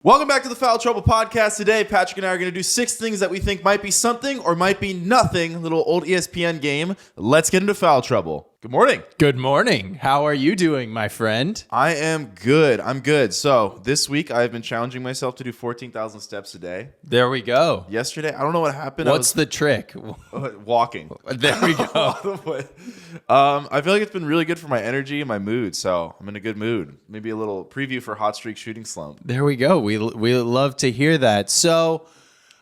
Welcome back to the Foul Trouble Podcast. Today, Patrick and I are going to do 6 things that we think might be something or might be nothing. A little old ESPN game. Let's get into Foul Trouble. Good morning. Good morning. How are you doing, my friend? I am good. I'm good. So this week, I've been challenging myself to do 14,000 steps a day. There we go. Yesterday, I don't know what happened. What's the trick? Walking. There we go. I feel like it's been really good for my energy and my mood, so I'm in a good mood. Maybe a little preview for Hot Streak Shooting Slump. There we go. We love to hear that. So,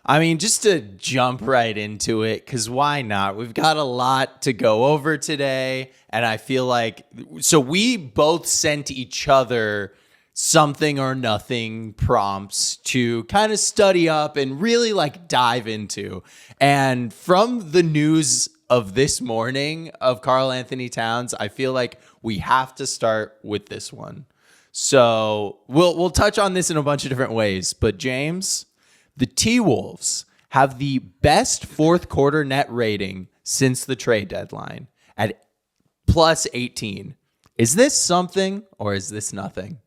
I mean, just to jump right into it, because why not? We've got a lot to go over today, and I feel like, so we both sent each other something or nothing prompts to kind of study up and really like dive into. And from the news of this morning of Karl-Anthony Towns, I feel like we have to start with this one. So we'll touch on this in a bunch of different ways, but James, the T-Wolves have the best fourth quarter net rating since the trade deadline at plus 18. Is this something or is this nothing?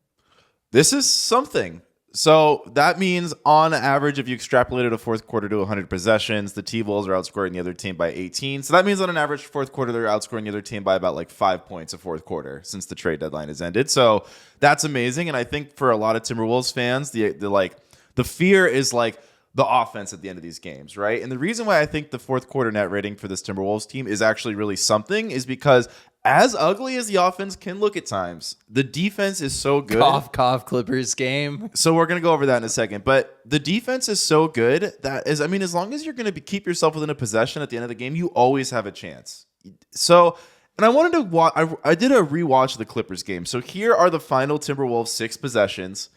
This is something. So that means on average, if you extrapolated a fourth quarter to 100 possessions, the T-Wolves are outscoring the other team by 18. So that means on an average fourth quarter, they're outscoring the other team by about like 5 points a fourth quarter since the trade deadline has ended. So that's amazing. And I think for a lot of Timberwolves fans, the fear is like the offense at the end of these games, right? And the reason why I think the fourth quarter net rating for this Timberwolves team is actually really something is because as ugly as the offense can look at times, the defense is so good. Cough, cough, Clippers game. So we're going to go over that in a second. But the defense is so good that as long as you're going to keep yourself within a possession at the end of the game, you always have a chance. So, and I wanted to watch, I did a rewatch of the Clippers game. So here are the final Timberwolves 6 possessions.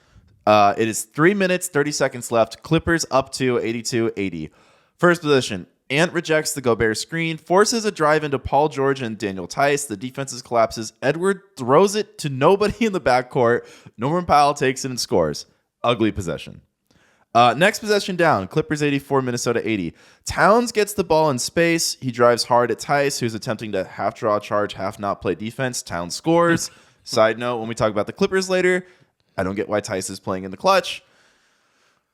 It is 3 minutes, 30 seconds left. Clippers up to 82-80. First possession. Ant rejects the Gobert screen, forces a drive into Paul George and Daniel Tice. The defense collapses. Edward throws it to nobody in the backcourt. Norman Powell takes it and scores. Ugly possession. Next possession down. Clippers 84, Minnesota 80. Towns gets the ball in space. He drives hard at Tice, who's attempting to half draw charge, half not play defense. Towns scores. Side note, when we talk about the Clippers later, I don't get why Tice is playing in the clutch.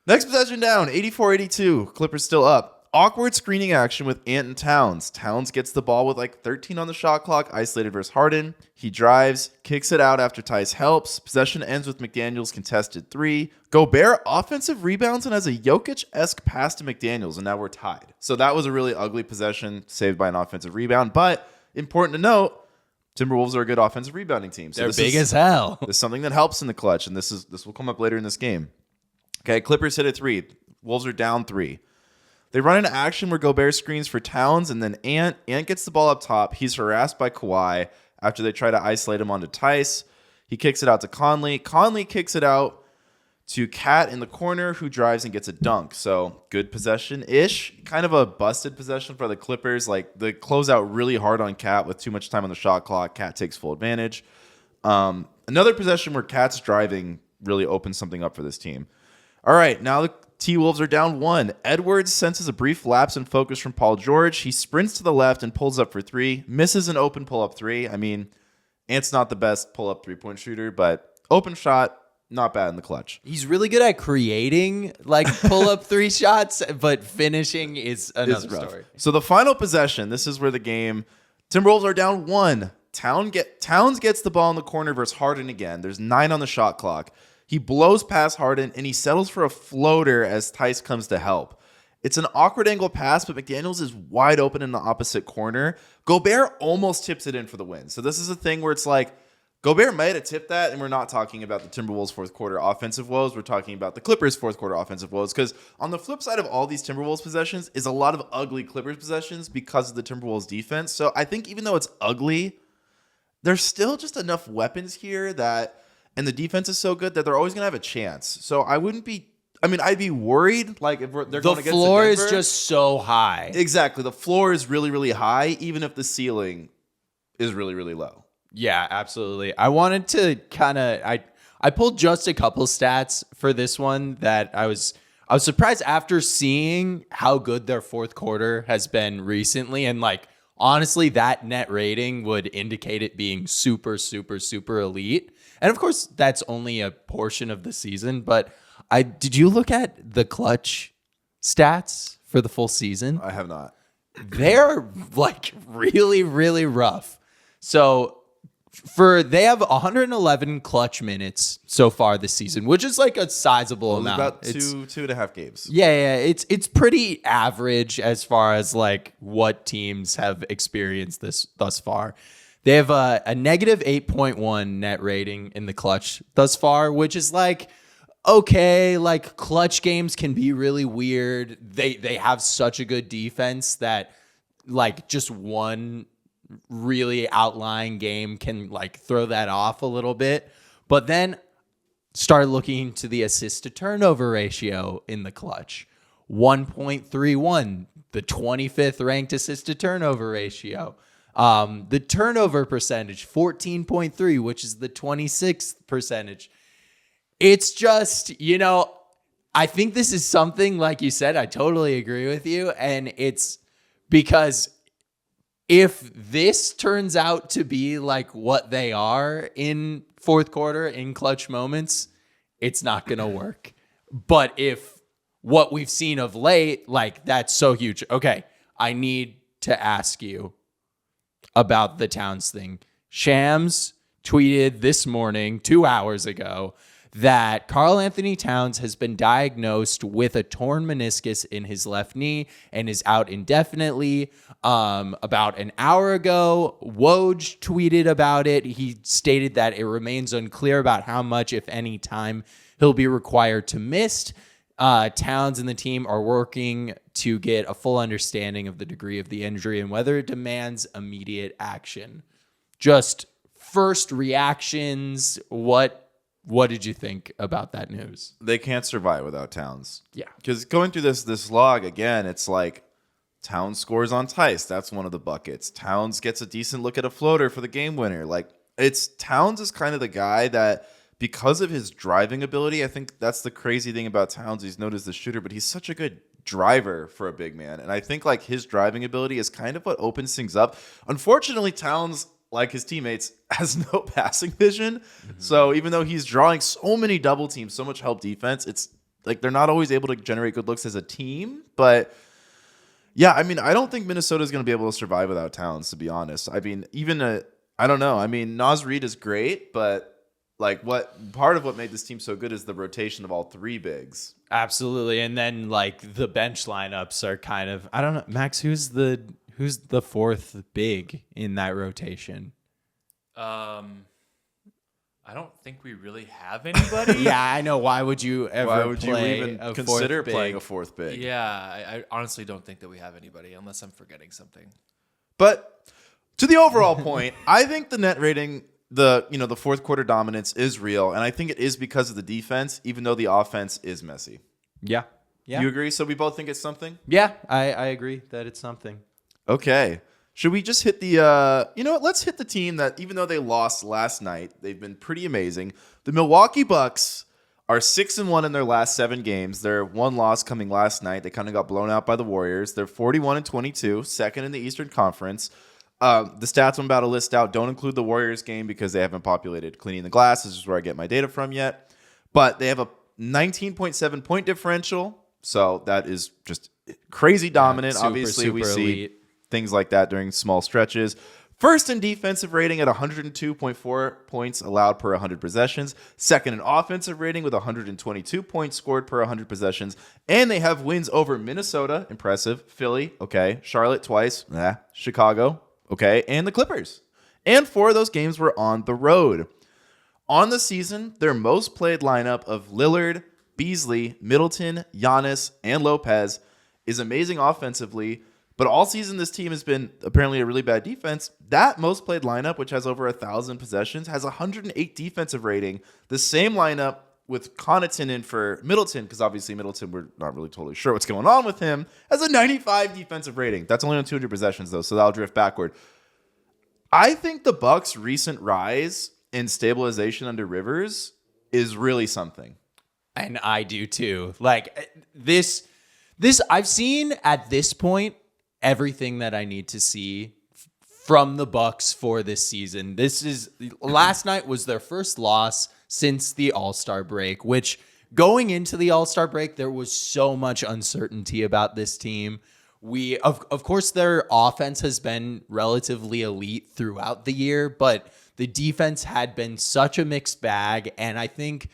Next possession down. 84-82. Clippers still up. Awkward screening action with Ant and Towns. Towns gets the ball with like 13 on the shot clock, isolated versus Harden. He drives, kicks it out after Tice helps. Possession ends with McDaniels contested 3. Gobert offensive rebounds and has a Jokic-esque pass to McDaniels, and now we're tied. So that was a really ugly possession saved by an offensive rebound. But important to note, Timberwolves are a good offensive rebounding team. So they're big as hell. This is something that helps in the clutch, and this will come up later in this game. Okay, Clippers hit a 3. Wolves are down 3. They run into action where Gobert screens for Towns, and then Ant gets the ball up top. He's harassed by Kawhi after they try to isolate him onto Tice. He kicks it out to Conley. Conley kicks it out to Cat in the corner, who drives and gets a dunk. So good possession-ish. Kind of a busted possession for the Clippers. Like, they close out really hard on Cat with too much time on the shot clock. Cat takes full advantage. Another possession where Cat's driving really opens something up for this team. All right, now the T-Wolves are down 1. Edwards senses a brief lapse in focus from Paul George. He sprints to the left and pulls up for 3. Misses an open pull-up 3. I mean, Ant's not the best pull-up three-point shooter, but open shot, not bad in the clutch. He's really good at creating like pull-up 3 shots, but finishing is another story. So the final possession, this is where the game, Timberwolves are down 1. Towns gets the ball in the corner versus Harden again. There's 9 on the shot clock. He blows past Harden, and he settles for a floater as Tice comes to help. It's an awkward angle pass, but McDaniels is wide open in the opposite corner. Gobert almost tips it in for the win. So this is a thing where it's like, Gobert might have tipped that, and we're not talking about the Timberwolves' fourth quarter offensive woes. We're talking about the Clippers' fourth quarter offensive woes, because on the flip side of all these Timberwolves possessions is a lot of ugly Clippers possessions because of the Timberwolves' defense. So I think even though it's ugly, there's still just enough weapons here that... And the defense is so good that they're always going to have a chance. So I'd be worried like if they're going against the floor Denver. is just so high. Exactly. The floor is really, really high, even if the ceiling is really, really low. Yeah, absolutely. I wanted to I pulled just a couple stats for this one that I was surprised after seeing how good their fourth quarter has been recently. And like, honestly, that net rating would indicate it being super, super, super elite. And of course, that's only a portion of the season, but Did you look at the clutch stats for the full season? I have not. They're like really, really rough. So they have 111 clutch minutes so far this season, which is like a sizable amount. About 2.5 games. Yeah. It's pretty average as far as like what teams have experienced this thus far. They have a negative 8.1 net rating in the clutch thus far, which is like, okay, like clutch games can be really weird. They have such a good defense that like just one really outlying game can like throw that off a little bit. But then start looking to the assist to turnover ratio in the clutch. 1.31, the 25th ranked assist to turnover ratio. The turnover percentage, 14.3, which is the 26th percentage. It's just, I think this is something, like you said, I totally agree with you. And it's because if this turns out to be like what they are in fourth quarter in clutch moments, it's not going to work. But if what we've seen of late, like that's so huge. Okay, I need to ask you about the Towns thing. Shams tweeted this morning, 2 hours ago, that Karl-Anthony Towns has been diagnosed with a torn meniscus in his left knee and is out indefinitely. About an hour ago, Woj tweeted about it. He stated that it remains unclear about how much, if any, time he'll be required to miss. Towns and the team are working to get a full understanding of the degree of the injury and whether it demands immediate action. Just first reactions, what did you think about that news? They can't survive without Towns. Yeah. Because going through this log, again, it's like Towns scores on Tice. That's one of the buckets. Towns gets a decent look at a floater for the game winner. Like, Towns is kind of the guy that, because of his driving ability, I think that's the crazy thing about Towns. He's known as the shooter, but he's such a good driver for a big man. And I think like his driving ability is kind of what opens things up. Unfortunately, Towns, like his teammates, has no passing vision. Mm-hmm. So even though he's drawing so many double teams, so much help defense, it's like they're not always able to generate good looks as a team. But yeah, I mean, I don't think Minnesota is going to be able to survive without Towns, to be honest. I mean, I don't know. I mean, Naz Reid is great, but like part of what made this team so good is the rotation of all three bigs. Absolutely. And then like the bench lineups are kind of, I don't know, Max, who's the fourth big in that rotation? I don't think we really have anybody. Yeah, I know. Why would you even consider playing a fourth big? Yeah, I honestly don't think that we have anybody unless I'm forgetting something. But to the overall point, I think the net rating, the fourth quarter dominance is real, and I think it is because of the defense, even though the offense is messy. Yeah. You agree? So we both think it's something? Yeah, I agree that it's something. Okay. Should we just hit the let's hit the team that, even though they lost last night, they've been pretty amazing. The Milwaukee Bucks are 6-1 in their last 7 games. Their one loss coming last night. They kind of got blown out by the Warriors. They're 41-22, second in the Eastern Conference. The stats I'm about to list out don't include the Warriors game because they haven't populated cleaning the glass. This is where I get my data from yet. But they have a 19.7 point differential. So that is just crazy dominant. Super, Obviously, we see elite. Things like that during small stretches. First in defensive rating at 102.4 points allowed per 100 possessions. Second in offensive rating with 122 points scored per 100 possessions. And they have wins over Minnesota, impressive. Philly, okay. Charlotte twice, Chicago, okay. And the Clippers. And 4 of those games were on the road. On the season, their most played lineup of Lillard, Beasley, Middleton, Giannis, and Lopez is amazing offensively. But all season, this team has been apparently a really bad defense. That most played lineup, which has over 1,000 possessions, has 108 defensive rating. The same lineup with Connaughton in for Middleton, because obviously Middleton, we're not really totally sure what's going on with him, has a 95 defensive rating. That's only on 200 possessions, though, so that'll drift backward. I think the Bucks' recent rise in stabilization under Rivers is really something. And I do, too. Like, this I've seen at this point everything that I need to see from the Bucks for this season. Last night was their first loss since the All-Star break, which going into the All-Star break, there was so much uncertainty about this team. Of course, their offense has been relatively elite throughout the year, but the defense had been such a mixed bag. And I think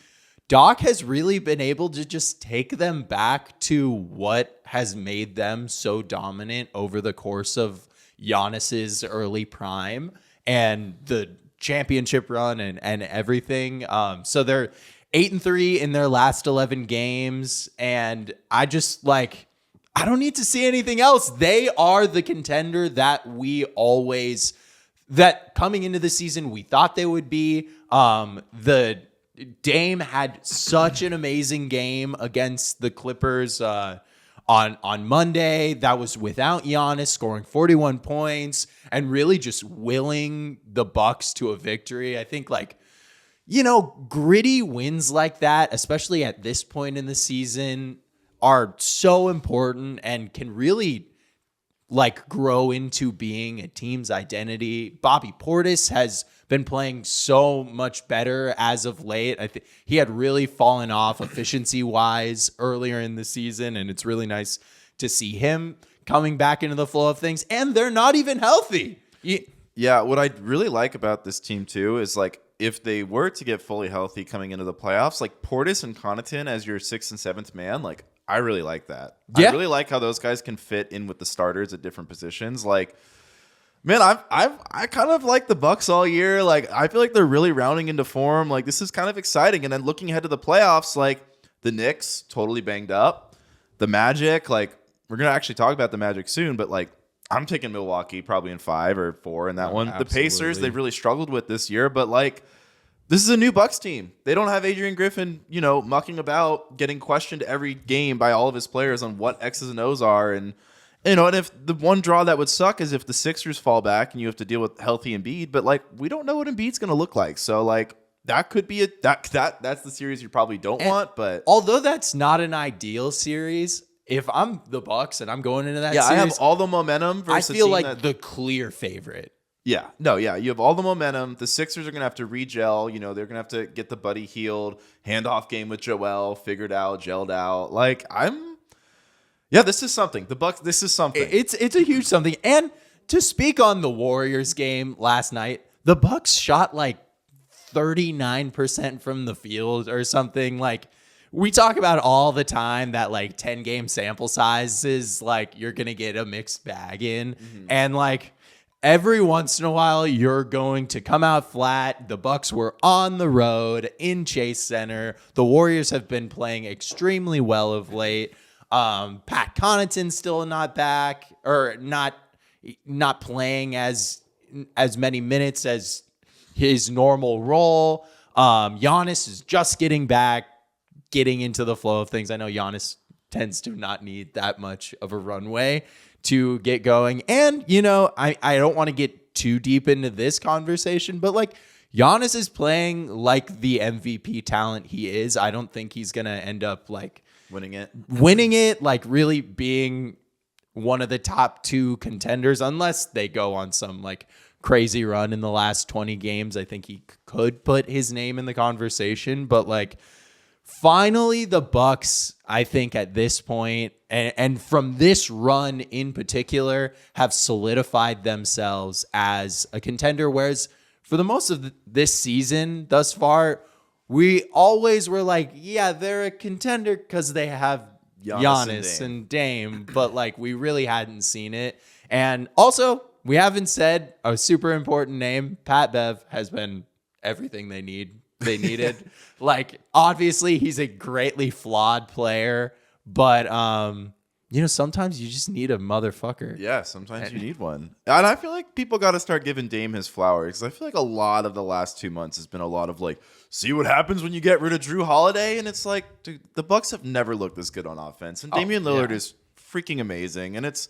Doc has really been able to just take them back to what has made them so dominant over the course of Giannis's early prime and the championship run and everything. So they're 8-3 in their last 11 games. And I don't need to see anything else. They are the contender that coming into the season, we thought they would be. The Dame had such an amazing game against the Clippers on Monday. That was without Giannis scoring 41 points and really just willing the Bucks to a victory. I think gritty wins like that, especially at this point in the season, are so important and can really grow into being a team's identity. Bobby Portis has been playing so much better as of late. I think he had really fallen off efficiency-wise earlier in the season, and it's really nice to see him coming back into the flow of things. And they're not even healthy. Yeah, what I really like about this team too is if they were to get fully healthy coming into the playoffs, Portis and Connaughton as your 6th and 7th man, I really like that. Yeah. I really like how those guys can fit in with the starters at different positions. Man, I kind of like the Bucks all year. I feel like they're really rounding into form. This is kind of exciting. And then looking ahead to the playoffs, the Knicks totally banged up. The Magic, we're gonna actually talk about the Magic soon, but I'm taking Milwaukee probably in 5 or 4 in that one. Absolutely. The Pacers, they've really struggled with this year, but this is a new Bucks team. They don't have Adrian Griffin, mucking about, getting questioned every game by all of his players on what X's and O's are. And if the one draw that would suck is if the Sixers fall back and you have to deal with healthy Embiid, but we don't know what Embiid's going to look like. So that could be that's the series you probably don't want. But although that's not an ideal series, if I'm the Bucks and I'm going into that series, I have all the momentum. Versus I feel the clear favorite. Yeah. You have all the momentum. The Sixers are going to have to re-gel. They're going to have to get the buddy healed, handoff game with Joel, figured out, gelled out. This is something. The Bucks, this is something. It's a huge something. And to speak on the Warriors game last night, the Bucks shot 39% from the field or something. We talk about all the time that 10-game sample sizes, you're going to get a mixed bag in. Mm-hmm. And every once in a while, you're going to come out flat. The Bucks were on the road in Chase Center. The Warriors have been playing extremely well of late. Pat Connaughton's still not back or not playing as many minutes as his normal role. Giannis is just getting back, getting into the flow of things. I know Giannis tends to not need that much of a runway to get going. And, I don't want to get too deep into this conversation, but Giannis is playing like the MVP talent he is. I don't think he's going to end up winning it, really being one of the top 2 contenders, unless they go on some crazy run in the last 20 games. I think he could put his name in the conversation, but finally the Bucks, I think at this point, and from this run in particular, have solidified themselves as a contender, whereas for the most of this season thus far, we always were they're a contender because they have Giannis and Dame, but we really hadn't seen it. And also, we haven't said a super important name. Pat Bev has been everything they needed. Obviously, he's a greatly flawed player, but sometimes you just need a motherfucker. Yeah, sometimes you need one. And I feel like people got to start giving Dame his flowers. I feel like a lot of the last 2 months has been a lot of see what happens when you get rid of Drew Holiday. And it's dude, the Bucks have never looked this good on offense. And Damian Lillard is freaking amazing. And it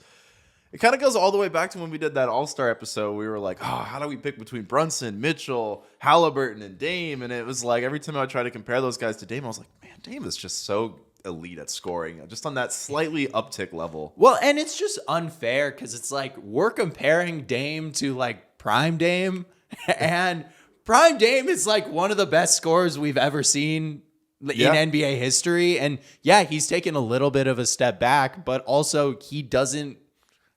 kind of goes all the way back to when we did that All-Star episode. We were how do we pick between Brunson, Mitchell, Halliburton, and Dame? And it was every time I would try to compare those guys to Dame, I was man, Dame is just so elite at scoring, just on that slightly uptick level. Well, and it's just unfair because it's we're comparing Dame to prime Dame, and prime Dame is one of the best scorers we've ever seen in NBA history. And yeah, he's taken a little bit of a step back, but also he doesn't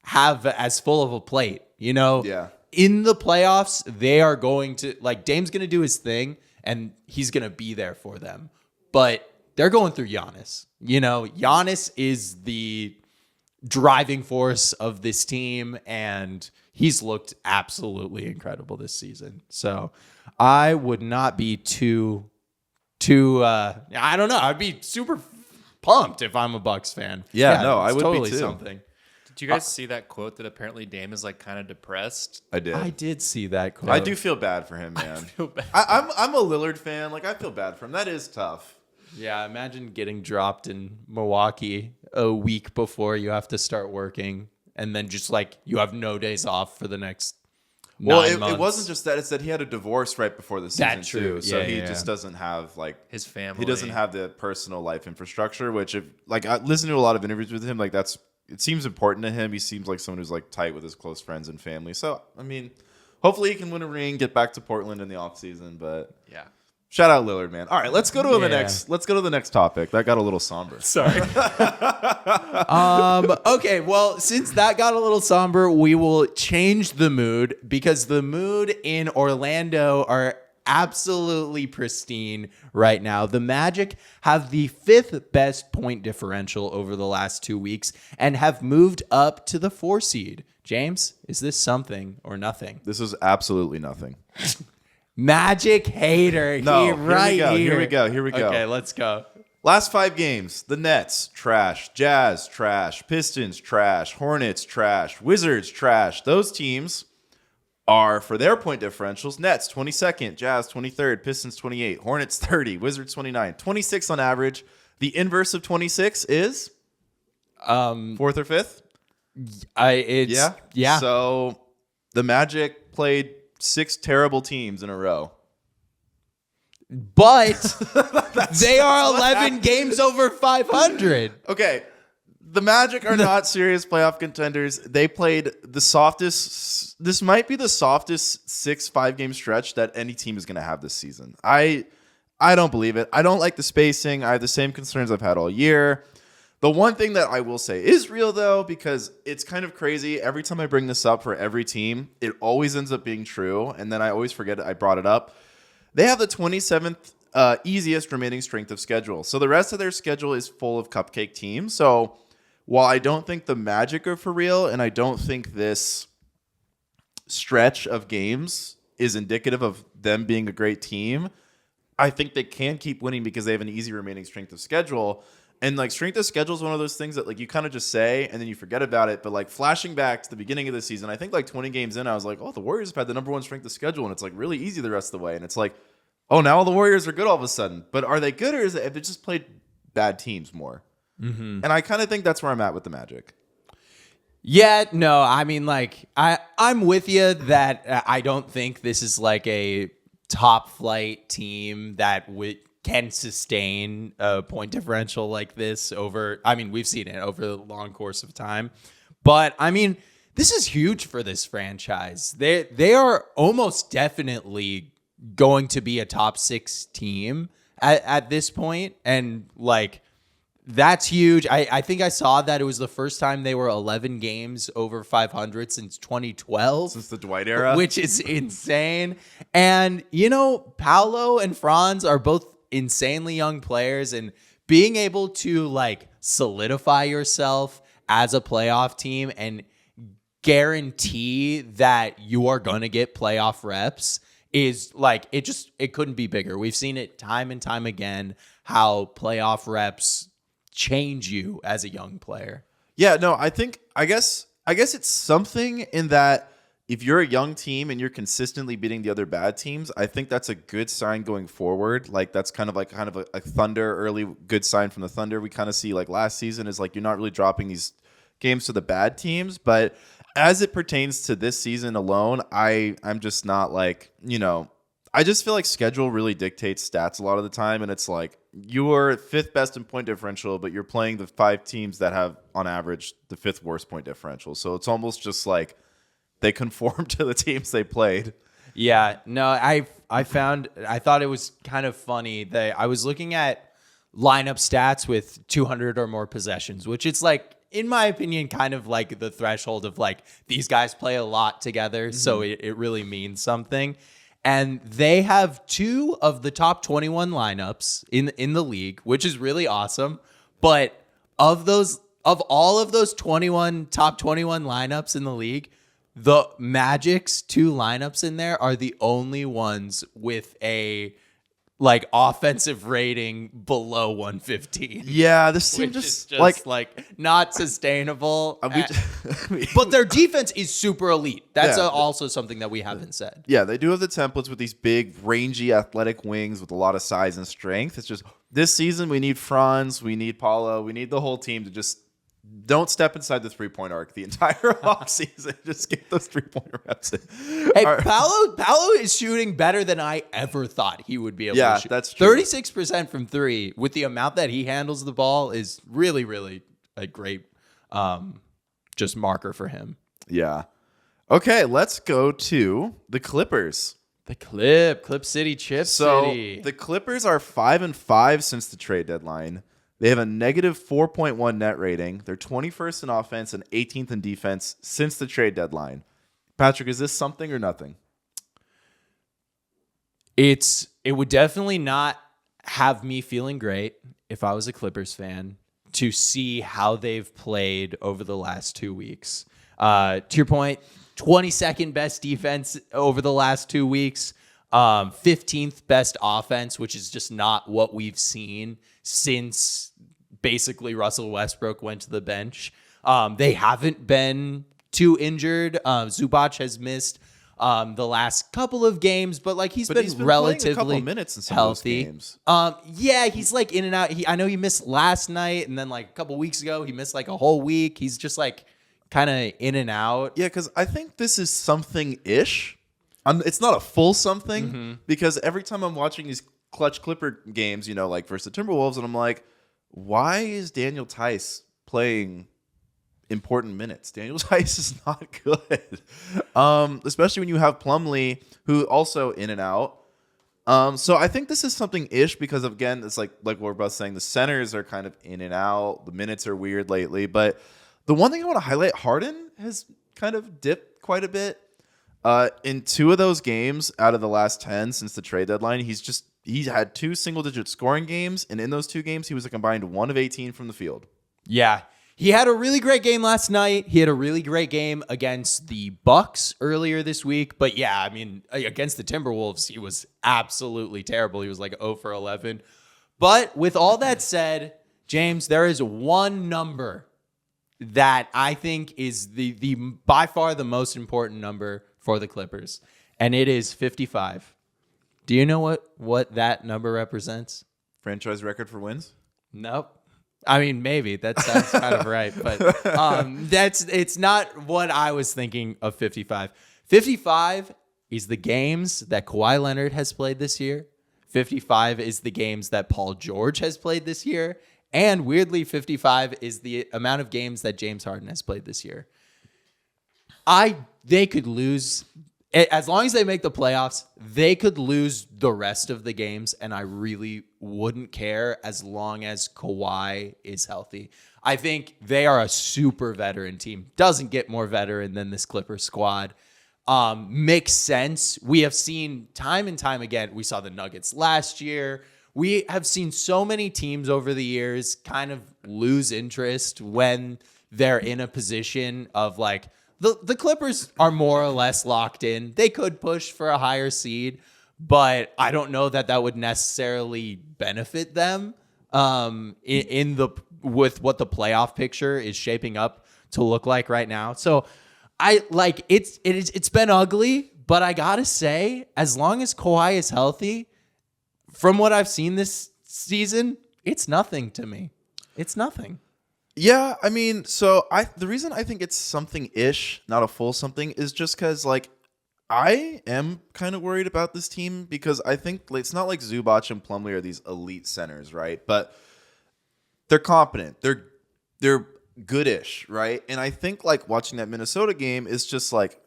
have as full of a plate, Yeah. In the playoffs, they are going to Dame's going to do his thing and he's going to be there for them. But they're going through Giannis. Giannis is the driving force of this team, and he's looked absolutely incredible this season. So I would not be too I don't know. I'd be super pumped if I'm a Bucks fan. Yeah, no, I would totally be too. Something. Did you guys see that quote that apparently Dame is kind of depressed? I did. I did see that quote. I do feel bad for him, man. I feel bad. I'm a Lillard fan. I feel bad for him. That is tough. Yeah, imagine getting dropped in Milwaukee a week before you have to start working, and then just you have no days off for the next 9 months. It wasn't just that. It's that he had a divorce right before the season That's true. too. So Yeah, he yeah. just doesn't have His family. He doesn't have the personal life infrastructure. Which I listen to a lot of interviews with him. It seems important to him. He seems like someone who's tight with his close friends and family. So hopefully he can win a ring, get back to Portland in the offseason. But Yeah. shout out Lillard, man. All right, let's go to the next topic. That got a little somber. Sorry. Okay, well, since that got a little somber, we will change the mood because the mood in Orlando are absolutely pristine right now. The Magic have the 5th best point differential over the last 2 weeks and have moved up to the 4 seed. James, is this something or nothing? This is absolutely nothing. Magic hater. No, Here we go. Okay, let's go. Last 5 games, the Nets, trash. Jazz, trash. Pistons, trash. Hornets, trash. Wizards, trash. Those teams are, for their point differentials, Nets 22nd, Jazz 23rd, Pistons 28, Hornets 30, Wizards 29, 26 on average. The inverse of 26 is 4th or 5th? Yeah. So the Magic played 6 terrible teams in a row. But they are 11 games over 500. Okay, the Magic are not serious playoff contenders. They played the softest. This might be the softest 5-game stretch that any team is going to have this season. I don't believe it. I don't like the spacing. I have the same concerns I've had all year. The one thing that I will say is real, though, because it's kind of crazy. Every time I bring this up for every team, it always ends up being true, and then I always forget I brought it up. They have the 27th easiest remaining strength of schedule. So the rest of their schedule is full of cupcake teams. So while I don't think the Magic are for real, and I don't think this stretch of games is indicative of them being a great team, I think they can keep winning because they have an easy remaining strength of schedule. And strength of schedule is one of those things that you kind of just say and then you forget about it. But flashing back to the beginning of the season, I think 20 games in, I was oh, the Warriors have had the number 1 strength of schedule, and it's really easy the rest of the way. And it's oh, now all the Warriors are good all of a sudden. But are they good, or is it have they just played bad teams more? Mm-hmm. And I kind of think that's where I'm at with the Magic. Yeah, no, I'm with you that I don't think this is a top flight team that can sustain a point differential like this over. We've seen it over the long course of time, but this is huge for this franchise. They are almost definitely going to be a top 6 team at this point, and that's huge. I think I saw that it was the first time they were 11 games over 500 since 2012. Since the Dwight era. Which is insane. And, Paolo and Franz are both insanely young players, and being able to solidify yourself as a playoff team and guarantee that you are going to get playoff reps is it couldn't be bigger. We've seen it time and time again how playoff reps change you as a young player. Yeah, no, I guess it's something in that if you're a young team and you're consistently beating the other bad teams, I think that's a good sign going forward. That's kind of a Thunder early good sign from the Thunder. We kind of see last season is you're not really dropping these games to the bad teams, but as it pertains to this season alone, I'm just not I just feel schedule really dictates stats a lot of the time, and it's you're 5th best in point differential, but you're playing the 5 teams that have on average the 5th worst point differential. So it's almost just they conform to the teams they played. Yeah, no, I thought it was kind of funny that I was looking at lineup stats with 200 or more possessions, which it's like, in my opinion, kind of like the threshold of like these guys play a lot together. So it really means something. And they have 2 of the top 21 lineups in the league, which is really awesome. But of all of those top 21 lineups in the league, the Magic's 2 lineups in there are the only ones with a like offensive rating below 115. Yeah, this team Which is just like not sustainable. we- But their defense is super elite. That's Yeah. also something that we haven't said. yeah, they do have the templates with these big, rangy, athletic wings with a lot of size and strength. It's just this season we need Franz, we need Paulo, we need the whole team to just don't step inside the 3-point arc the entire offseason. Just get those 3-point reps in. Hey, All right. Paolo is shooting better than I ever thought he would be able to shoot. That's true. 36% from 3 with the amount that he handles the ball is really, really a great just marker for him. Yeah. Okay, let's go to the Clippers. The Clip City, Chip So City. the Clippers are 5-5 since the trade deadline. They have a negative 4.1 net rating. They're 21st in offense and 18th in defense since the trade deadline. Patrick, is this something or nothing? It would definitely not have me feeling great if I was a Clippers fan to see how they've played over the last 2 weeks. To your point, 22nd best defense over the last 2 weeks, 15th best offense, which is just not what we've seen since basically Russell Westbrook went to the bench. They haven't been too injured. Zubac has missed the last couple of games, but like he's been relatively playing a couple of minutes in some healthy. of those games. Yeah, he's like in and out. I know he missed last night, and then like a couple weeks ago he missed like a whole week. He's just like kind of in and out. Yeah, because I think this is something-ish. It's not a full something because every time I'm watching these clutch Clipper games, you know, like versus the Timberwolves, and I'm like, why is Daniel Tice playing important minutes? Daniel Tice is not good, especially when you have Plumlee, who also in and out. So I think this is something-ish because, again, it's like we're both saying, the centers are kind of in and out. The minutes are weird lately. But the one thing I want to highlight, Harden has kind of dipped quite a bit. In 2 of those games out of the last 10 since the trade deadline, he's had 2 single-digit scoring games, and in those 2 games, he was a combined 1 of 18 from the field. Yeah. He had a really great game last night. He had a really great game against the Bucks earlier this week. But yeah, I mean, against the Timberwolves, he was absolutely terrible. He was like 0 for 11. But with all that said, James, there is one number that I think is the by far the most important number for the Clippers, and it is 55. Do you know what that number represents? Franchise record for wins? Nope. I mean, maybe that sounds kind of right, but it's not what I was thinking of 55. 55 is the games that Kawhi Leonard has played this year. 55 is the games that Paul George has played this year. And weirdly, 55 is the amount of games that James Harden has played this year. They could lose, as long as they make the playoffs, they could lose the rest of the games, and I really wouldn't care as long as Kawhi is healthy. I think they are a super veteran team. Doesn't get more veteran than this Clippers squad. Makes sense. We have seen time and time again, we saw the Nuggets last year. We have seen so many teams over the years kind of lose interest when they're in a position of like, the Clippers are more or less locked in. They could push for a higher seed, but I don't know that would necessarily benefit them with what the playoff picture is shaping up to look like right now. So it's been ugly, but I gotta say, as long as Kawhi is healthy, from what I've seen this season, it's nothing to me. It's nothing. Yeah, I mean, so the reason I think it's something-ish, not a full something, is just because, like, I am kind of worried about this team because I think it's not like Zubac and Plumlee are these elite centers, right? But they're competent. They're good-ish, right? And I think, like, watching that Minnesota game is just like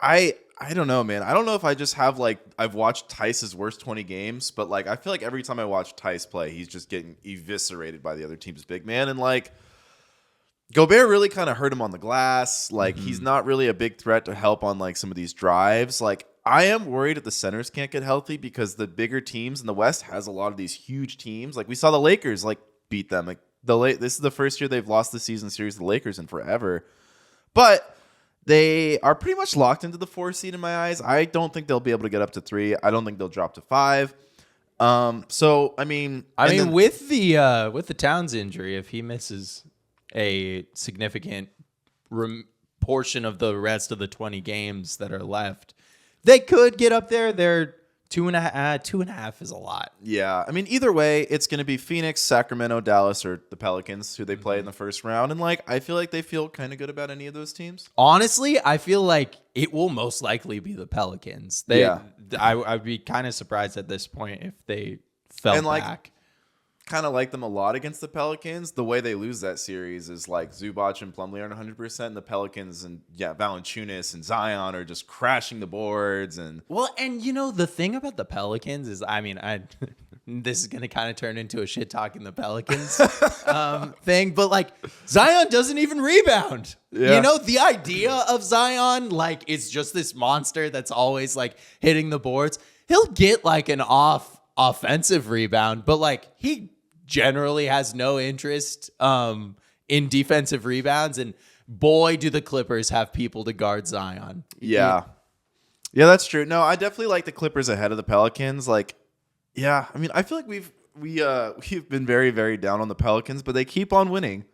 I I don't know, man. I don't know if I just have like I've watched Tice's worst 20 games, but like I feel like every time I watch Tice play, he's just getting eviscerated by the other team's big man. And like Gobert really kind of hurt him on the glass. Like he's not really a big threat to help on like some of these drives. Like I am worried that the centers can't get healthy because the bigger teams in the West has a lot of these huge teams. Like we saw the Lakers like beat them. Like this is the first year they've lost the season series to the Lakers in forever. But they are pretty much locked into the 4 seed in my eyes. I don't think they'll be able to get up to 3. I don't think they'll drop to 5. So I mean, with the Towns injury, if he misses a significant portion of the rest of the 20 games that are left, they could get up there. They're 2.5. 2.5 is a lot. Yeah, I mean, either way, it's going to be Phoenix, Sacramento, Dallas, or the Pelicans who they play in the first round. And like, I feel like they feel kind of good about any of those teams. Honestly, I feel like it will most likely be the Pelicans. I'd be kind of surprised at this point if they fell back. Kind of like them a lot against the Pelicans. The way they lose that series is like Zubac and Plumlee aren't 100%, and the Pelicans and Valanciunas and Zion are just crashing the boards. And the thing about the Pelicans is, I mean, this is going to kind of turn into a shit talking the Pelicans thing, but like Zion doesn't even rebound. Yeah. The idea of Zion like is just this monster that's always like hitting the boards. He'll get like an offensive rebound, but like he generally has no interest in defensive rebounds, and boy do the Clippers have people to guard Zion. Yeah, that's true. No, I definitely like the Clippers ahead of the Pelicans. Like, yeah, I mean, I feel like we've been very, very down on the Pelicans, but they keep on winning.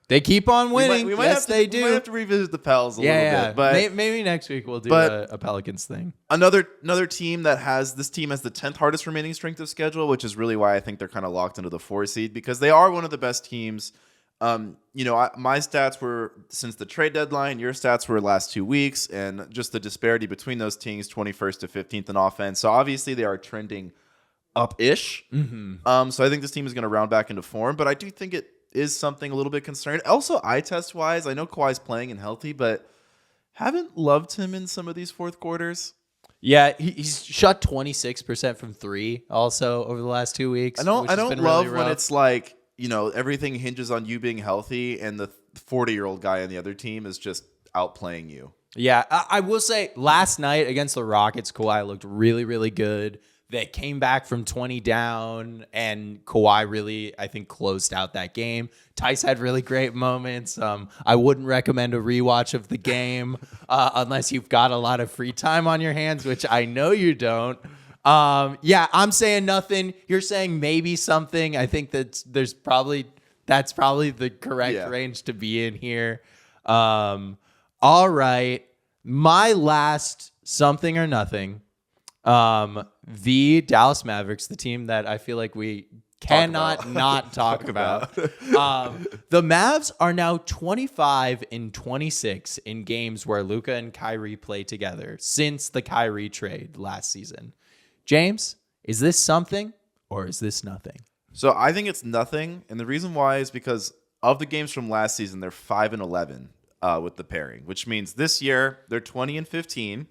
They keep on winning. We might they do. We might have to revisit the Pels a little bit. But maybe next week we'll do a Pelicans thing. Another team has the 10th hardest remaining strength of schedule, which is really why I think they're kind of locked into the 4 seed because they are one of the best teams. My stats were since the trade deadline. Your stats were last 2 weeks, and just the disparity between those teams, 21st to 15th in offense. So obviously they are trending up-ish. So I think this team is going to round back into form, but I do think it is something a little bit concerning. Also, eye test wise, I know Kawhi's playing and healthy, but haven't loved him in some of these fourth quarters. Yeah, he's shot 26% from 3 also over the last 2 weeks. I don't love really when it's like, everything hinges on you being healthy and the 40-year-old guy on the other team is just outplaying you. Yeah, I will say last night against the Rockets, Kawhi looked really, really good. They came back from 20 down, and Kawhi really, I think, closed out that game. Tice had really great moments. I wouldn't recommend a rewatch of the game unless you've got a lot of free time on your hands, which I know you don't. I'm saying nothing. You're saying maybe something. I think that's probably the correct range to be in here. All right. My last something or nothing. The Dallas Mavericks, the team that I feel like we cannot not talk about. The Mavs are now 25-26 in games where Luka and Kyrie play together since the Kyrie trade last season. James, is this something or is this nothing? So I think it's nothing, and the reason why is because of the games from last season, they're 5-11 with the pairing, which means this year they're 20-15.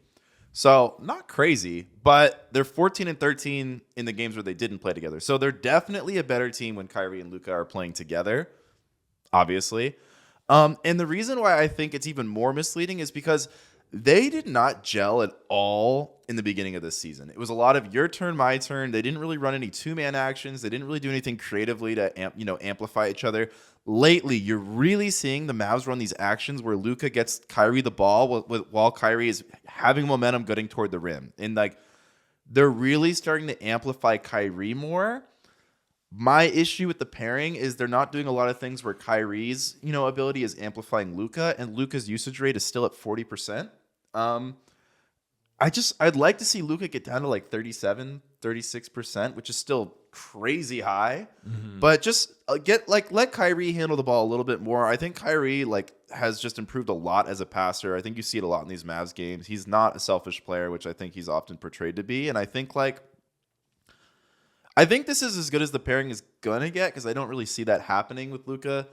So not crazy, but they're 14-13 in the games where they didn't play together. So they're definitely a better team when Kyrie and Luka are playing together, obviously. And the reason why I think it's even more misleading is because they did not gel at all in the beginning of this season. It was a lot of your turn, my turn. They didn't really run any two-man actions. They didn't really do anything creatively to amplify each other. Lately, you're really seeing the Mavs run these actions where Luka gets Kyrie the ball while Kyrie is having momentum getting toward the rim. And they're really starting to amplify Kyrie more. My issue with the pairing is they're not doing a lot of things where Kyrie's ability is amplifying Luka, and Luka's usage rate is still at 40%. I'd like to see Luka get down to 37, 36%, which is still crazy high. But just let Kyrie handle the ball a little bit more. I think Kyrie has just improved a lot as a passer. I think you see it a lot in these Mavs games. He's not a selfish player, which I think he's often portrayed to be. And I think this is as good as the pairing is gonna get because I don't really see that happening with Luka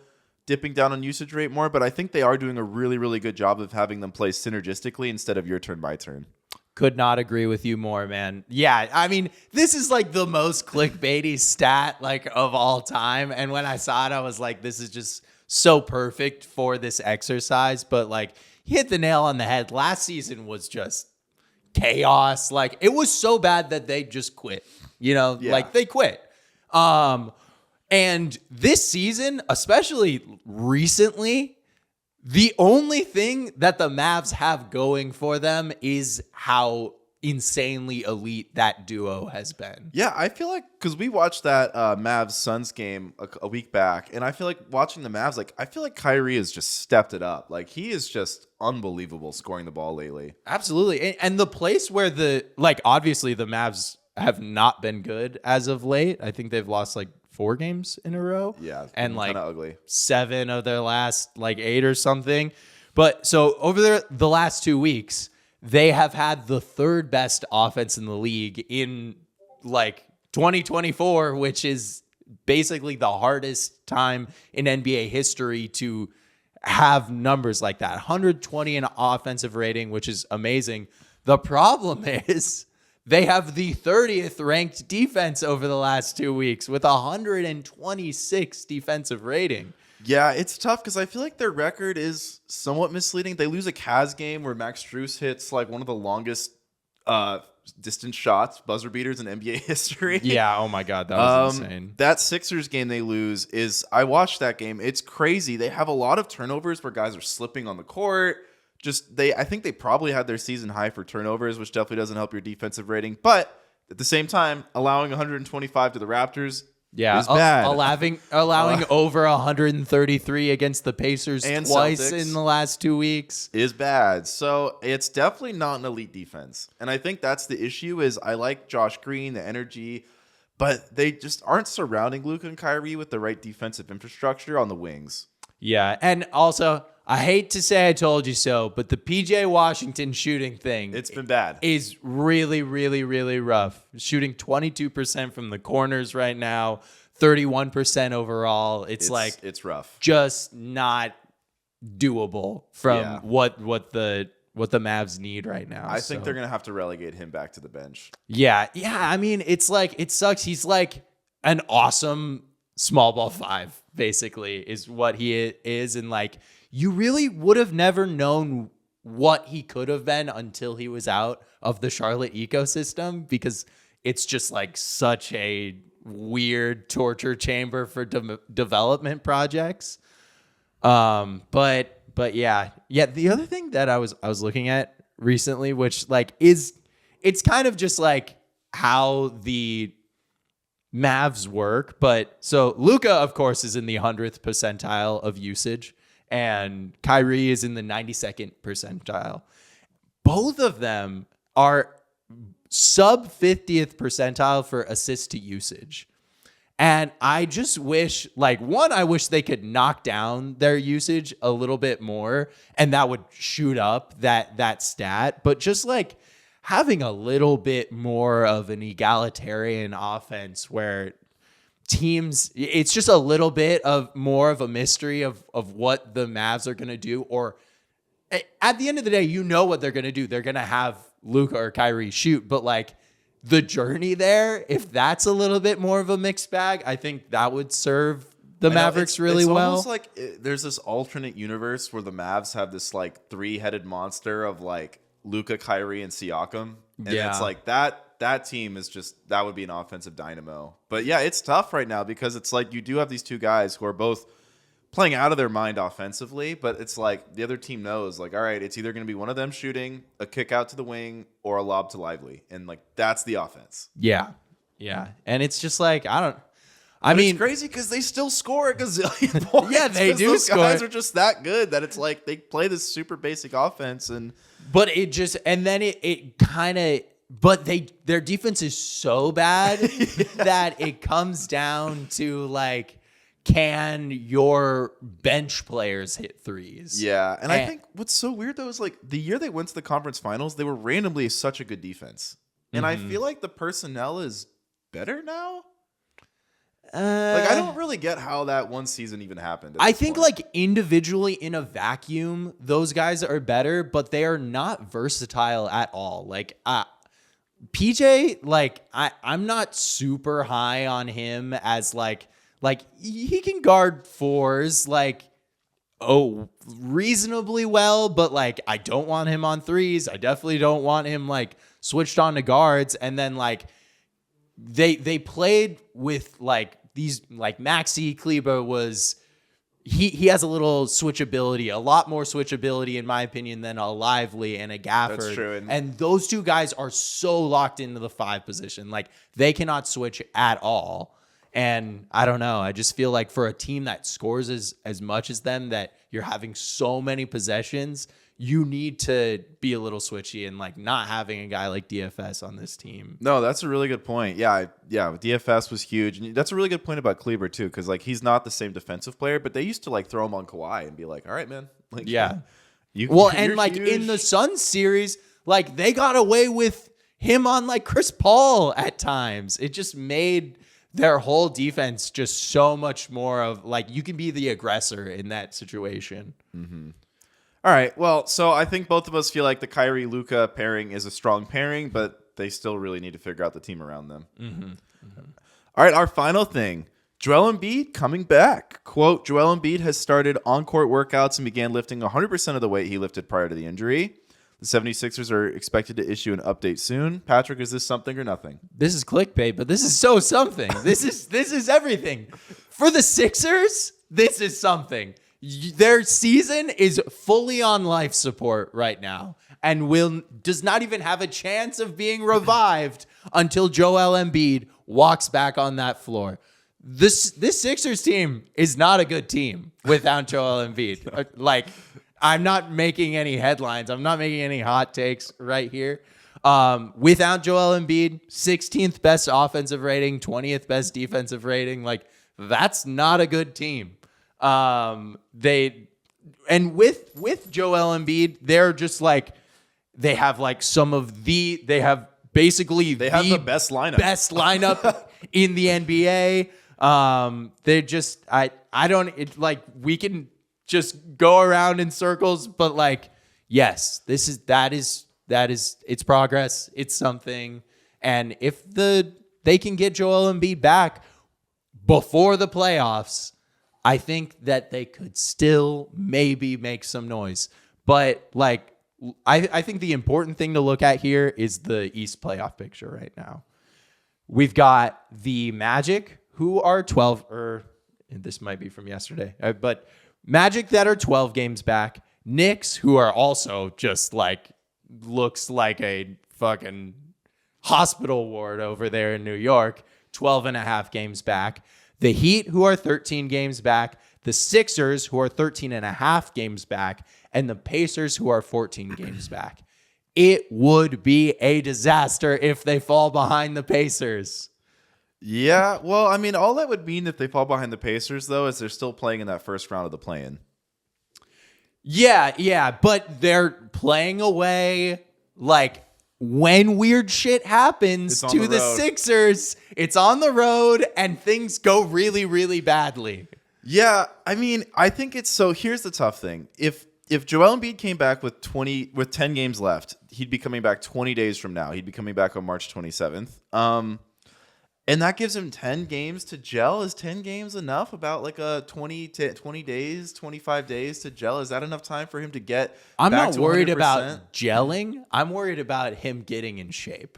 dipping down on usage rate more. But I think they are doing a really, really good job of having them play synergistically instead of your turn, my turn. Could not agree with you more, man. Yeah, I mean, this is like the most clickbaity stat like of all time. And when I saw it, I was like, this is just so perfect for this exercise. But like, he hit the nail on the head. Last season was just chaos. Like, it was so bad that they just quit. Like they quit. And this season, especially recently, the only thing that the Mavs have going for them is how insanely elite that duo has been. Yeah, I feel like because we watched that Mavs Suns game a week back, and I feel like watching the Mavs, like I feel like Kyrie has just stepped it up. Like he is just unbelievable scoring the ball lately. Absolutely, and the place where obviously the Mavs have not been good as of late. I think they've lost like 4 games in a row. Yeah, and like ugly. 7 of their last like 8 or something. But so over the last 2 weeks, they have had the 3rd best offense in the league in like 2024, which is basically the hardest time in NBA history to have numbers like that. 120 in offensive rating, which is amazing. The problem is they have the 30th ranked defense over the last 2 weeks with 126 defensive rating. Yeah, it's tough because I feel like their record is somewhat misleading. They lose a Cavs game where Max Strus hits like one of the longest distance shots, buzzer beaters in NBA history. Yeah, oh my God, that was insane. That Sixers game they lose is, I watched that game. It's crazy. They have a lot of turnovers where guys are slipping on the court. I think they probably had their season high for turnovers, which definitely doesn't help your defensive rating. But at the same time, allowing 125 to the Raptors is bad. Allowing over 133 against the Pacers and twice Celtics in the last 2 weeks is bad. So it's definitely not an elite defense. And I think that's the issue is I like Josh Green, the energy, but they just aren't surrounding Luka and Kyrie with the right defensive infrastructure on the wings. Yeah, and also, I hate to say I told you so, but the PJ Washington shooting thing, It's been bad. Is really, really, really rough. Shooting 22% from the corners right now, 31% overall. It's it's rough. Just not doable from what the Mavs need right now. I think they're gonna have to relegate him back to the bench. Yeah. I mean, it's like it sucks. He's like an awesome small ball 5, basically, is what he is, and like you really would have never known what he could have been until he was out of the Charlotte ecosystem, because it's just like such a weird torture chamber for development projects. But yeah. The other thing that I was looking at recently, which like it's kind of just like how the Mavs work, but so Luka, of course, is in the 100th percentile of usage, and Kyrie is in the 92nd percentile. Both of them are sub 50th percentile for assist to usage. And I just wish, I wish they could knock down their usage a little bit more, and that would shoot up that stat. But just having a little bit more of an egalitarian offense where teams, it's just a little bit of more of a mystery of what the Mavs are going to do. Or at the end of the day, you know what they're going to do. They're going to have Luka or Kyrie shoot, but the journey there, if that's a little bit more of a mixed bag, I think that would serve the Mavericks really well. It's almost like there's this alternate universe where the Mavs have this 3-headed monster of Luka, Kyrie, and Siakam. And it's that team is just, that would be an offensive dynamo. But yeah, it's tough right now because it's you do have these two guys who are both playing out of their mind offensively, but it's the other team knows, all right, it's either going to be one of them shooting a kick out to the wing or a lob to Lively. And that's the offense. Yeah. Yeah. And it's just It's crazy because they still score a gazillion points. Yeah, they do those score. Guys are just that good that it's they play this super basic offense, but it just, and then it kind of, but their defense is so bad that it comes down to can your bench players hit threes? Yeah, and I think what's so weird though is the year they went to the conference finals, they were randomly such a good defense, and I feel like the personnel is better now. Like, I don't really get how that one season even happened. I think like individually in a vacuum, those guys are better, but they are not versatile at all. Like PJ, like I'm not super high on him as like he can guard fours like reasonably well, but like I don't want him on threes. I definitely don't want him like switched on to guards. And then like they played with like these like Maxi Kleber was he has a little switchability, a lot more switchability in my opinion than a Lively and a Gafford. That's true. And those two guys are so locked into the 5 position. Like they cannot switch at all. And I don't know. I just feel like for a team that scores as much as them, that you're having so many possessions, you need to be a little switchy and like not having a guy like DFS on this team. No, that's a really good point. Yeah, DFS was huge. And that's a really good point about Kleber too, because like he's not the same defensive player, but they used to like throw him on Kawhi and be like, all right, man. Like, yeah. You're and like huge. in the Suns series, like they got away with him on like Chris Paul at times. It just made their whole defense just so much more of like you can be the aggressor in that situation. Mm-hmm. All right. Well, so I think both of us feel like the Kyrie-Luka pairing is a strong pairing, but they still really need to figure out the team around them. Mm-hmm. Mm-hmm. All right. Our final thing. Joel Embiid coming back. Quote, Joel Embiid has started on-court workouts and began lifting 100% of the weight he lifted prior to the injury. The 76ers are expected to issue an update soon. Patrick, is this something or nothing? This is clickbait, but this is so something. This is everything. For the Sixers, this is something. Their season is fully on life support right now and does not even have a chance of being revived until Joel Embiid walks back on that floor. This Sixers team is not a good team without Joel Embiid. Like, I'm not making any headlines. I'm not making any hot takes right here. Without Joel Embiid, 16th best offensive rating, 20th best defensive rating. Like, that's not a good team. With Joel Embiid, they're just like they have like they have the best lineup in the NBA. They're just we can just go around in circles, but like yes, that is it's progress, it's something. And if they can get Joel Embiid back before the playoffs, I think that they could still maybe make some noise. But like, I think the important thing to look at here is the East playoff picture right now. We've got the Magic, who are 12, this might be from yesterday, but Magic that are 12 games back. Knicks, who are also just like, looks like a fucking hospital ward over there in New York, 12 and a half games back. The Heat, who are 13 games back, the Sixers, who are 13 and a half games back, and the Pacers, who are 14 games back. It would be a disaster if they fall behind the Pacers. Yeah, well, I mean, all that would mean if they fall behind the Pacers, though, is they're still playing in that first round of the play-in. Yeah, but they're playing away like when weird shit happens to the Sixers, it's on the road and things go really, really badly. Yeah, I mean, I think it's so. Here's the tough thing: if Joel Embiid came back with 10 games left, he'd be coming back 20 days from now. He'd be coming back on March 27th. And that gives him 10 games to gel. Is 10 games enough? About like a 20 days, 25 days to gel? Is that enough time for him to get I'm back not to worried 100%? about gelling. I'm worried about him getting in shape.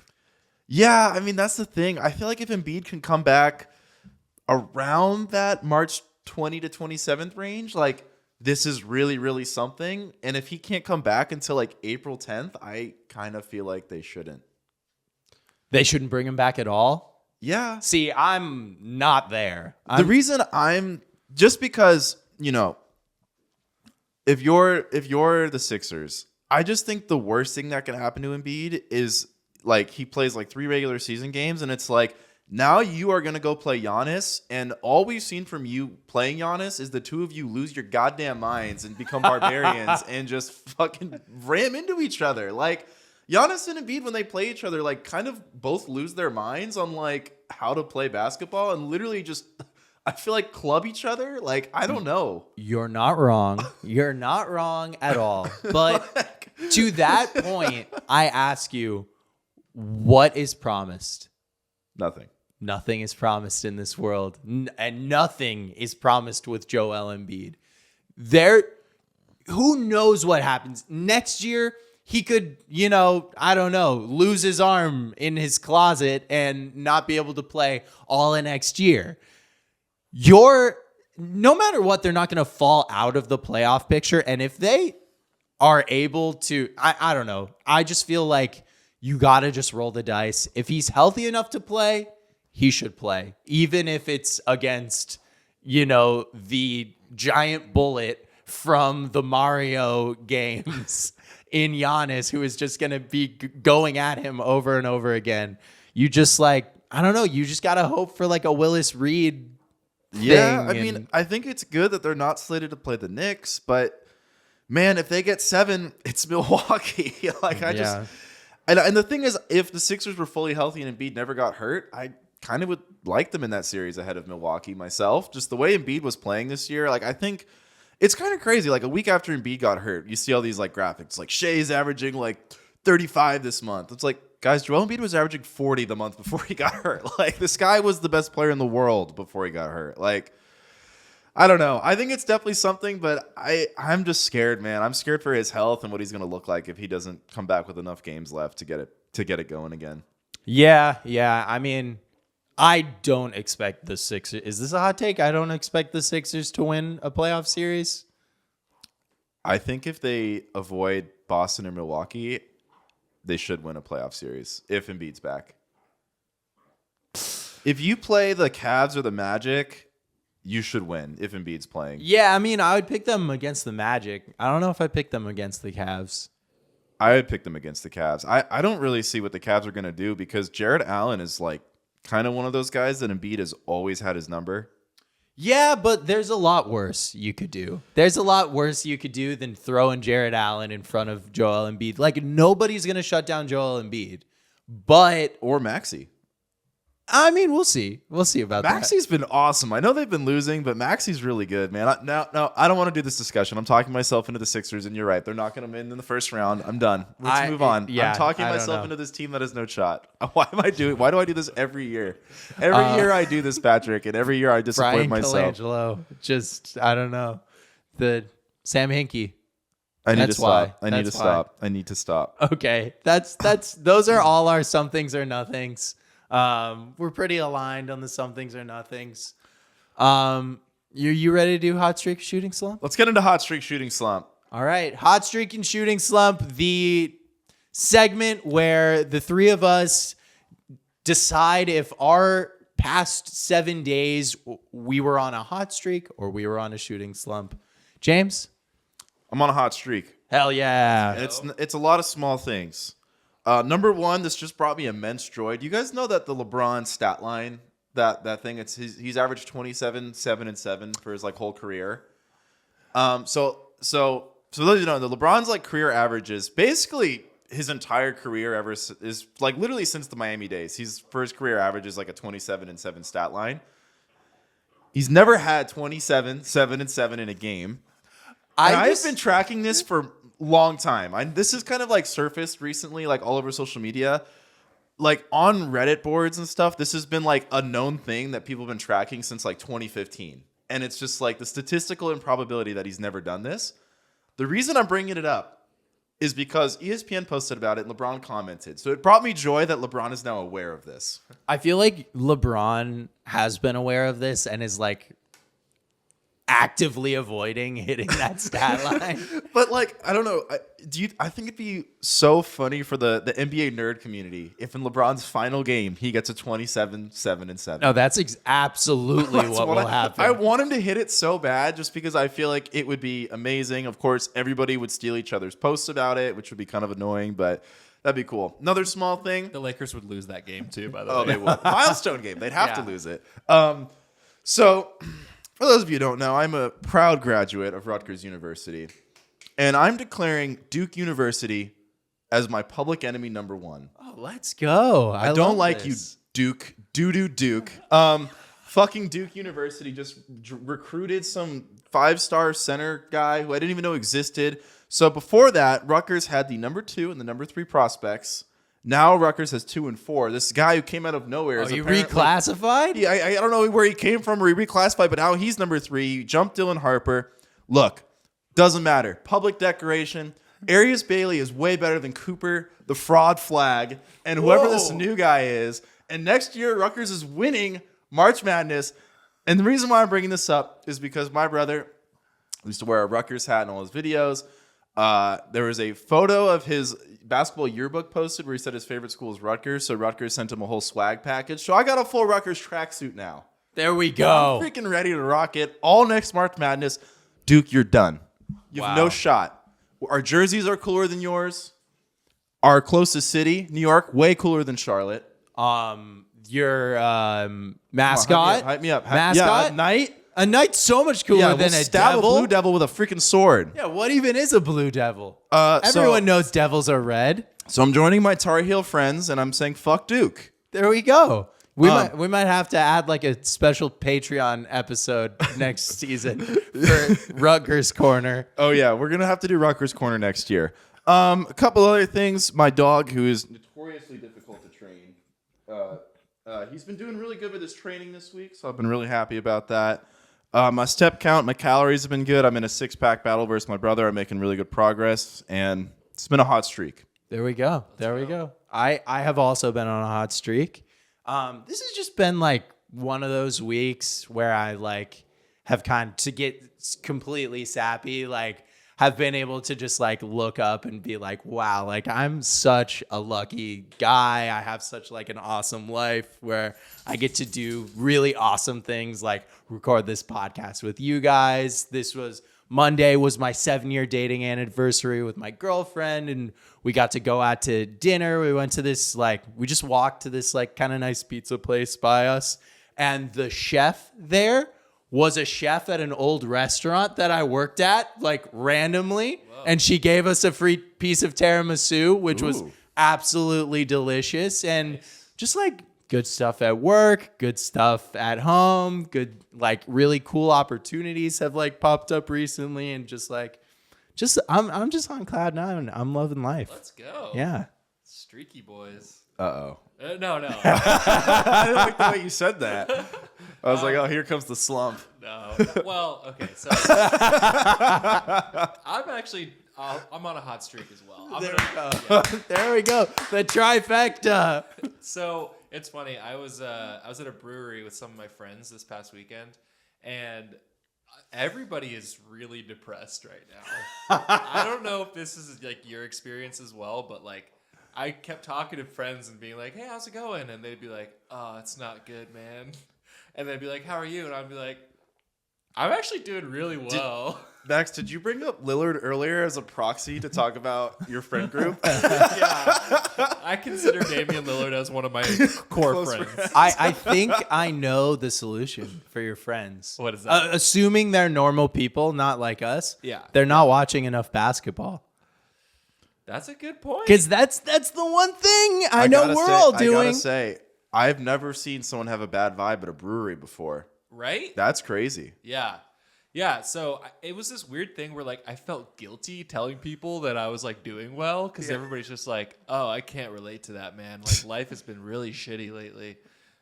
Yeah, I mean, that's the thing. I feel like if Embiid can come back around that March 20 to 27th range, like this is really, really something. And if he can't come back until like April 10th, I kind of feel like they shouldn't. They shouldn't bring him back at all? Yeah. See, I'm not there. The reason just because, if you're the Sixers, I just think the worst thing that can happen to Embiid is like he plays like 3 regular season games and it's like now you are going to go play Giannis, and all we've seen from you playing Giannis is the two of you lose your goddamn minds and become barbarians and just fucking ram into each other. Like, Giannis and Embiid, when they play each other, like kind of both lose their minds on like how to play basketball and literally just, I feel like club each other. Like, I don't know. You're not wrong. You're not wrong at all. But to that point, I ask you, what is promised? Nothing. Nothing is promised in this world. And nothing is promised with Joel Embiid. Who knows what happens next year? He could, I don't know, lose his arm in his closet and not be able to play all of next year. No matter what, they're not going to fall out of the playoff picture. And if they are able to, I don't know. I just feel like you got to just roll the dice. If he's healthy enough to play, he should play. Even if it's against, the giant bullet from the Mario games in Giannis, who is just going to be going at him over and over again. You just I don't know. You just got to hope for like a Willis Reed thing. Yeah, I mean, I think it's good that they're not slated to play the Knicks, but man, if they get 7, it's Milwaukee. And the thing is, if the Sixers were fully healthy and Embiid never got hurt, I kind of would like them in that series ahead of Milwaukee myself. Just the way Embiid was playing this year, I think it's kind of crazy. Like a week after Embiid got hurt, you see all these graphics, like Shea's averaging 35 this month. It's like, guys, Joel Embiid was averaging 40 the month before he got hurt. This guy was the best player in the world before he got hurt. I don't know. I think it's definitely something, but I'm just scared, man. I'm scared for his health and what he's going to look like if he doesn't come back with enough games left to get it going again. Yeah. I mean, I don't expect the Sixers. Is this a hot take? I don't expect the Sixers to win a playoff series. I think if they avoid Boston or Milwaukee, they should win a playoff series if Embiid's back. If you play the Cavs or the Magic, you should win if Embiid's playing. Yeah, I mean, I would pick them against the Magic. I don't know if I pick them against the Cavs. I would pick them against the Cavs. I don't really see what the Cavs are going to do because Jared Allen is kind of one of those guys that Embiid has always had his number. Yeah, but there's a lot worse you could do. There's a lot worse you could do than throwing Jared Allen in front of Joel Embiid. Nobody's going to shut down Joel Embiid. Or Maxey. I mean, we'll see. We'll see about that. Maxey's been awesome. I know they've been losing, but Maxey's really good, man. No, I don't want to do this discussion. I'm talking myself into the Sixers, and you're right. They're not going to win in the first round. I'm done. Let's move on. Yeah, I'm talking myself into this team that has no shot. Why do I do this every year? Every year I do this, Patrick, and every year I disappoint Brian myself. Colangelo. Just, I don't know. The Sam Hinkie. I need That's to stop. why. I need to That's stop. I need to stop. Okay. Those are all our somethings or nothings. We're pretty aligned on the somethings or nothings. You ready to do hot streak shooting slump? Let's get into hot streak shooting slump. All right. Hot streak and shooting slump, the segment where the three of us decide if our past 7 days we were on a hot streak or we were on a shooting slump. James? I'm on a hot streak. Hell yeah. And it's a lot of small things. Number one, this just brought me immense joy. Do you guys know that the LeBron stat line, that thing, he's averaged 27, 7, and 7 for his whole career. So those the LeBron's career averages basically his entire career ever is literally since the Miami days. He's for his career averages a 27 and 7 stat line. He's never had 27, 7, and 7 in a game. I've been tracking this for long time. This is kind of surfaced recently, all over social media, on Reddit boards and stuff. This has been a known thing that people have been tracking since 2015, and it's just the statistical improbability that he's never done this. The reason I'm bringing it up is because ESPN posted about it and LeBron commented, so it brought me joy that LeBron is now aware of this. I feel like LeBron has been aware of this and is actively avoiding hitting that stat line. But I don't know. I think it'd be so funny for the NBA nerd community if in LeBron's final game he gets a 27, 7, and 7. No, that's absolutely what will happen. I want him to hit it so bad just because I feel like it would be amazing. Of course, everybody would steal each other's posts about it, which would be kind of annoying, but that'd be cool. Another small thing. The Lakers would lose that game too, by the way. Oh, they would. Milestone game. They'd have to lose it. So for those of you who don't know, I'm a proud graduate of Rutgers University, and I'm declaring Duke University as my public enemy number one. Oh, let's go. I don't love like this. you, Duke. Fucking Duke University just recruited some 5-star center guy who I didn't even know existed. So before that, Rutgers had the number 2 and the number 3 prospects. Now Rutgers has 2 and 4. This guy who came out of nowhere. You reclassified? Yeah, I don't know where he came from or he reclassified, but now he's number 3. He jumped Dylan Harper. Look, doesn't matter. Public declaration. Arius Bailey is way better than Cooper, the fraud flag, and whoever this new guy is. And next year, Rutgers is winning March Madness. And the reason why I'm bringing this up is because my brother used to wear a Rutgers hat in all his videos. There was a photo of his basketball yearbook posted where he said his favorite school is Rutgers. So Rutgers sent him a whole swag package. So I got a full Rutgers tracksuit now. There we go. I'm freaking ready to rock it all next March Madness. Duke, you're done. You have no shot. Our jerseys are cooler than yours. Our closest city, New York, way cooler than Charlotte. Your mascot. Hype me up. Mascot. Yeah, Knight. A knight's so much cooler than a stab devil. a blue devil with a freaking sword. Yeah, what even is a blue devil? So Everyone knows devils are red. I'm joining my Tar Heel friends, and I'm saying fuck Duke. There we go. We might have to add like a special Patreon episode next season for Rutgers Corner. Oh yeah, we're gonna have to do Rutgers Corner next year. A couple other things. My dog, who is notoriously difficult to train, he's been doing really good with his training this week, so I've been really happy about that. My step count, my calories have been good. I'm in a 6-pack battle versus my brother. I'm making really good progress, and it's been a hot streak. There we go. We go. I have also been on a hot streak. This has just been like one of those weeks where I like have kind of, to get completely sappy, like have been able to just like look up and be like, wow, like I'm such a lucky guy. I have such like an awesome life where I get to do really awesome things like record this podcast with you guys. Monday was my 7-year dating anniversary with my girlfriend, and we got to go out to dinner. We went to this we just walked to this kind of nice pizza place by us, and the chef there was a chef at an old restaurant that I worked at randomly. Whoa. And she gave us a free piece of tiramisu, which was absolutely delicious, and just good stuff at work, good stuff at home, good really cool opportunities have popped up recently, and I'm just on cloud nine. I'm loving life. Let's go. Yeah. Streaky boys. Uh-oh. No. I didn't like the way you said that. I was like, oh, here comes the slump. No. Well, okay. So I'm on a hot streak as well. There we go. The trifecta. So it's funny. I was at a brewery with some of my friends this past weekend, and everybody is really depressed right now. I don't know if this is your experience as well, but I kept talking to friends and being like, hey, how's it going? And they'd be like, oh, it's not good, man. And they'd be like, how are you? And I'd be like, I'm actually doing really well. Max, did you bring up Lillard earlier as a proxy to talk about your friend group? Yeah. I consider Damian Lillard as one of my core friends. I think I know the solution for your friends. What is that? Assuming they're normal people, not like us. Yeah. They're not watching enough basketball. That's a good point. Because that's the one thing I know we're all doing. I gotta say, I've never seen someone have a bad vibe at a brewery before. Right? That's crazy. Yeah. Yeah, so it was this weird thing where I felt guilty telling people that I was doing well because everybody's just oh, I can't relate to that, man. Life has been really shitty lately.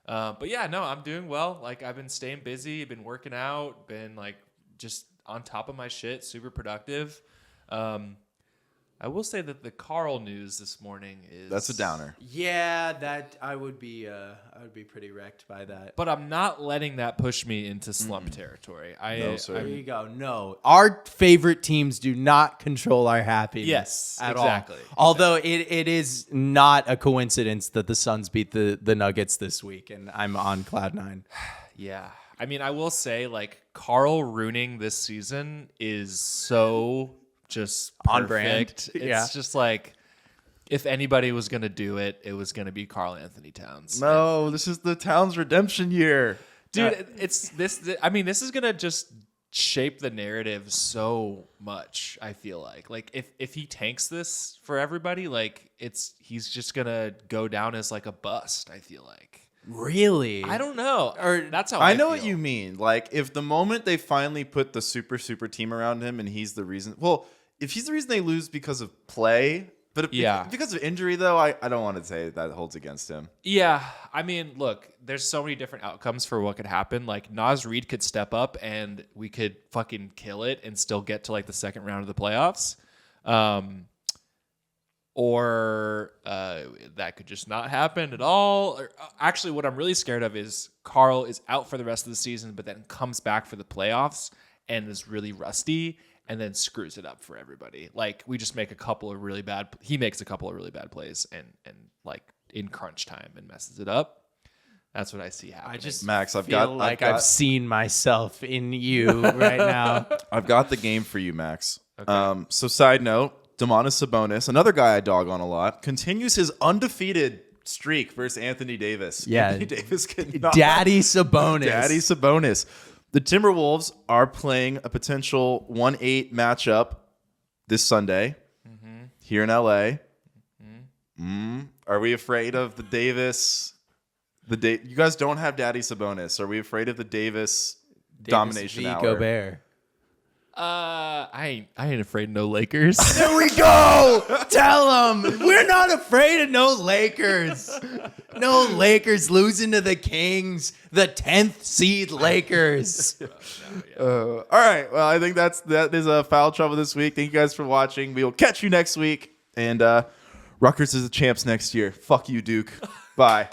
But yeah, no, I'm doing well. I've been staying busy, been working out, been just on top of my shit, super productive. I will say that the Karl news this morning is... That's a downer. Yeah, that I would be pretty wrecked by that. But I'm not letting that push me into slump territory. No, sir. There you go. No. Our favorite teams do not control our happiness. Yes, at exactly. all. Although it is not a coincidence that the Suns beat the Nuggets this week, and I'm on cloud nine. Yeah. I mean, I will say, Karl ruining this season is so... just on perfect. brand. It's just if anybody was going to do it, it was going to be Karl-Anthony Towns. No, this is the Towns redemption year. Dude, it's this. I mean, this is going to just shape the narrative so much. I feel like if he tanks this for everybody, like he's just gonna go down as like a bust. I feel like. Really? I don't know. Or that's how I know feel. what you mean. Like, if the moment they finally put the super team around him and he's the reason, well, if he's the reason they lose because of play, but because of injury, though, I don't want to say that holds against him. Yeah. I mean, look, there's so many different outcomes for what could happen. Like, Naz Reid could step up and we could fucking kill it and still get to like the second round of the playoffs. Or that could just not happen at all. Or, actually, what I'm really scared of is Karl is out for the rest of the season, but then comes back for the playoffs and is really rusty and then screws it up for everybody. Like, we just make he makes a couple of really bad plays and like in crunch time and messes it up. That's what I see happening. Max, I've seen myself in you right now. I've got the game for you, Max. Okay. So side note, Domantas Sabonis, another guy I dog on a lot, continues his undefeated streak versus Anthony Davis. Yeah. Anthony Davis cannot. Daddy Sabonis. Daddy Sabonis. The Timberwolves are playing a potential 1-8 matchup this Sunday here in LA. Are we afraid of the Davis? You guys don't have Daddy Sabonis. Are we afraid of the Davis domination v. hour? Gobert. I ain't afraid of no Lakers. There we go. Tell them we're not afraid of no Lakers. No Lakers losing to the Kings, the 10th seed Lakers. All right. Well, I think that is a foul trouble this week. Thank you guys for watching. We will catch you next week. And Rutgers is the champs next year. Fuck you, Duke. Bye.